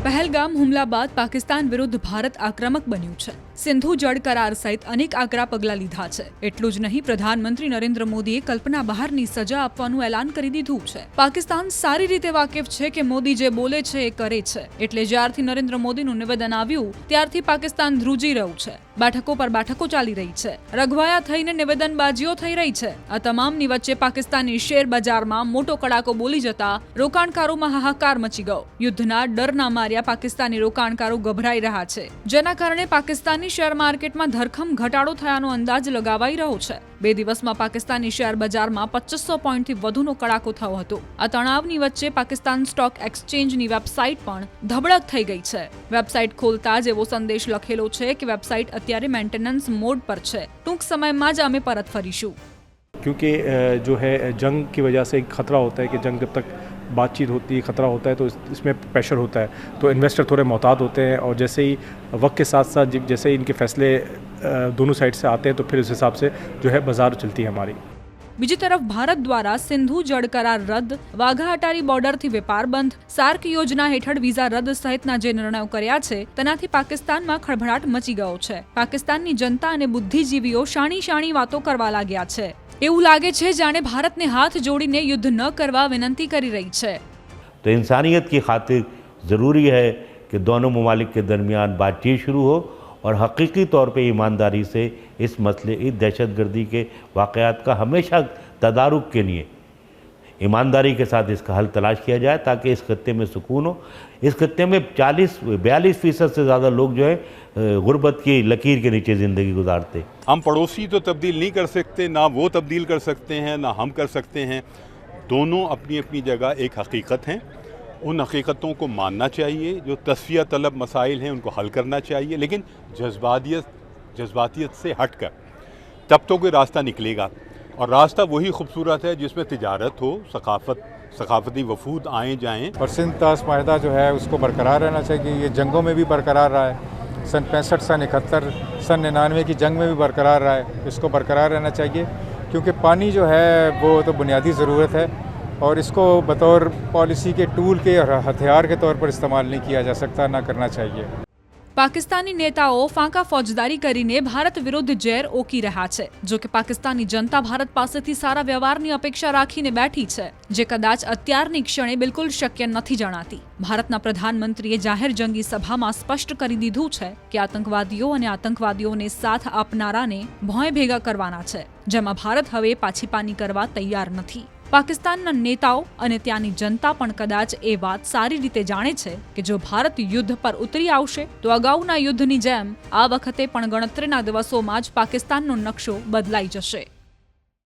પહેલગામ હુમલા બાદ પાકિસ્તાન વિરુદ્ધ ભારત આક્રમક બન્યું છે। સિંધુ જળ કરાર સહિત અનેક આકરા પગલાં લીધા છે। એટલું જ નહીં, પ્રધાનમંત્રી નરેન્દ્ર મોદીએ કલ્પના બહારની સજા આપવાનું એલાન કરી દીધું છે। પાકિસ્તાન સારી રીતે વાકેફ છે કે મોદી જે બોલે છે એ કરે છે, એટલે જ્યારથી નરેન્દ્ર મોદીનું નિવેદન આવ્યું ત્યારથી પાકિસ્તાન ધ્રુજી રહ્યું છે। બેઠકો પર બેઠકો ચાલી રહી છે, રઘવાયા થઈને નિવેદનબાજીઓ થઈ રહી છે। આ તમામની વચ્ચે પાકિસ્તાની શેર બજારમાં મોટો કડાકો બોલી જતા રોકાણકારોમાં હાહાકાર મચી ગયો। યુદ્ધના ડરના માર્યા પાકિસ્તાની રોકાણકારો ગભરાઈ રહ્યા છે, જેના કારણે પાકિસ્તાની શેર માર્કેટમાં ધરખમ ઘટાડો થયાનો અંદાજ લગાવાઈ રહ્યો છે। 2 દિવસમાં પાકિસ્તાની શેર બજારમાં 2500 પોઈન્ટથી વધુનો કડાકો થયો હતો। આ તણાવની વચ્ચે પાકિસ્તાન સ્ટોક એક્સચેન્જની વેબસાઇટ પણ ધબડક થઈ ગઈ છે। વેબસાઇટ ખોલતા જ એવો સંદેશ લખેલો છે કે વેબસાઇટ અત્યારે મેન્ટેનન્સ મોડ पर છે, टूंक समयમાં જ અમે પરત ફરીશું। क्योंकि जो है जंग की वजह से एक खतरा होता है कि जंग जब तक बातचीत होती है, खतरा होता है, तो इसमें प्रेशर होता है, तो इन्वेस्टर थोड़े मोहतात होते हैं। और जैसे ही वक्त के साथ साथ जैसे ही इनके फैसले दोनों साइड से आते हैं, तो फिर उस हिसाब से जो है बाजार चलती है हमारी। બીજી તરફ ભારત દ્વારા સિંધુ જળ કરાર રદ, વાઘા અટારી બોર્ડરથી વેપાર બંધ, સાર્ક યોજના હેઠળ વિઝા રદ સહિતના જે નિર્ણયો કર્યા છે તેનાથી પાકિસ્તાનમાં ખળભળાટ મચી ગયો છે। પાકિસ્તાનની જનતા અને બુદ્ધિજીવીઓ શાણી શાણી વાતો કરવા લાગ્યા છે। એવું લાગે છે જાણે ભારતને હાથ જોડીને યુદ્ધ ન કરવા વિનંતી કરી રહી છે। तो इंसानियत की खातिर ज़रूरी है कि दोनों ममालिक के दरमियान बातचीत शुरू हो और हकीकी तौर पे ईमानदारी से इस मसले, इस दहशतगर्दी के वाक़यात का हमेशा तदारुक के लिए ईमानदारी के साथ इसका हल तलाश किया जाए, ताकि इस खत्ते में सुकून हो। इस खत्ते में 42% से ज़्यादा लोग जो है गुर्बत की लकीर के नीचे ज़िंदगी गुजारते। हम पड़ोसी तो तब्दील नहीं कर सकते, ना वो तब्दील कर सकते हैं, ना हम कर सकते हैं। दोनों अपनी अपनी जगह एक हकीकत हैं, उन हकीकतों को मानना चाहिए। जो तस्फिया तलब मसाइल हैं उनको हल करना चाहिए, लेकिन जज्बातियत से हट कर तब तो कोई रास्ता निकलेगा। और रास्ता वही खूबसूरत है जिसमें तिजारत हो, सकाफती वफूद आए जाएँ। और सिंध ताश माहिदा जो है उसको बरकरार रहना चाहिए। ये जंगों में भी बरकरार रहा है, सन 65, सन 71, सन 99 की जंग में भी बरकरार रहा है। इसको बरकरार रहना चाहिए, क्योंकि पानी जो है वो तो बुनियादी ज़रूरत है, और इसको बतौर पॉलिसी के टूल के और हथियार के तौर पर इस्तेमाल नहीं किया जा सकता, ना करना चाहिए। પાકિસ્તાની નેતાઓ ફાંકા ફોજદારી કરીને ભારત વિરુદ્ધ ઝેર ઓકી રહ્યા છે। જો કે પાકિસ્તાની જનતા ભારત પાસેથી સારા વ્યવહારની અપેક્ષા રાખીને બેઠી છે, જે કદાચ અત્યારની ક્ષણે બિલકુલ શક્ય નથી જણાતી। ભારતના પ્રધાનમંત્રીએ જાહેર જંગી સભામાં સ્પષ્ટ કરી દીધું છે કે આતંકવાદીઓ અને આતંકવાદીઓને સાથ આપનારાને ભોંય ભેગા કરવાના છે, જેમાં ભારત હવે પાછીપાની કરવા તૈયાર નથી। પાકિસ્તાનના નેતાઓ અને ત્યાંની જનતા પણ કદાચ એ વાત સારી રીતે જાણે છે કે જો ભારત યુદ્ધ પર ઉતરી આવશે તો અગાઉના યુદ્ધની જેમ આ વખતે પણ ગણતરીના દિવસોમાં જ પાકિસ્તાનનો નકશો બદલાઈ જશે।